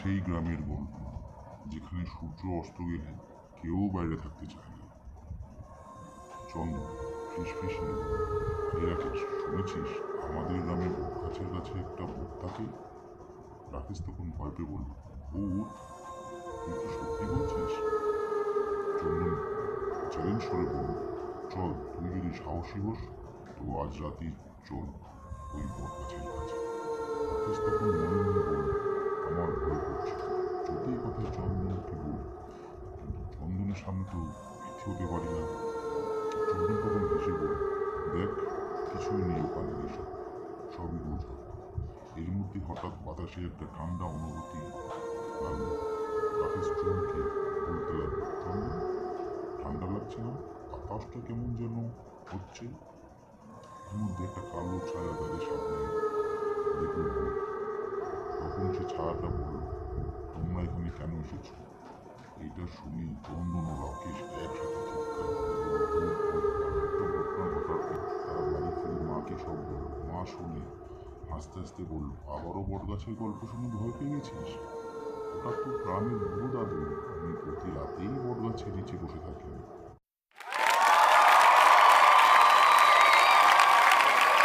সেই গ্রামের গল্প যেখানে সূর্য অস্ত গেলে কেউ বাইরে থাকতে চায় না। চন্দন ফিসফিসিয়ে, "এই রাকেশ, শুনেছিস আমাদের গ্রামে বটগাছের কাছে একটা ভূত থাকে?" রাকেশ তখন ভয় পেয়ে বলল, "ভূত? তুই কি সত্যি বলছিস?" চন্দন চ্যালেঞ্জ করে বলল, "চল, তুই যদি সাহসী হোস তো আজ রাতেই চল ওই বটগাছের কাছে।" রাকেশ তখন মনে মনে বলল, "আমার ভয় করছে, যদি এই কথা চন্দনকে বলি, কিন্তু চন্দনের সামনে তো মিথ্যে হতে পারি না।" চন্দন তখন হেসে বলল, "দেখ, কিছুই নেই ওখানে, এসব সবই গুজব।" এর মধ্যে হঠাৎ বাতাসে একটা ঠান্ডা অনুভূতি লাগলো। রাকেশ চমকে বলতে লাগলো, "চন্দন, ঠান্ডা লাগছে না? বাতাসটা কেমন যেন হচ্ছে।" এর মধ্যে একটা কালো ছায়া তাদের সামনে দেখলো ভূত। তখন সে ছায়াটা বলল, "তোমরা এখানে কেন এসেছো?" এটা শুনে চন্দন ও রাকেশ একসাথে চিৎকার করে বলল, "ভূত, ভূত!" একটা ঘটনা ঘটার পর তারা বাড়ি ফিরে মাকে সব বলল। মা শুনে হাসতে হাসতে বলল, "আবারও বটগাছের গল্প শুনে ভয় পেয়ে গেছিস? ওটা তো গ্রামের বুড়ো দাদু, উনি প্রতি রাতেই বটগাছের নিচে বসে থাকেন।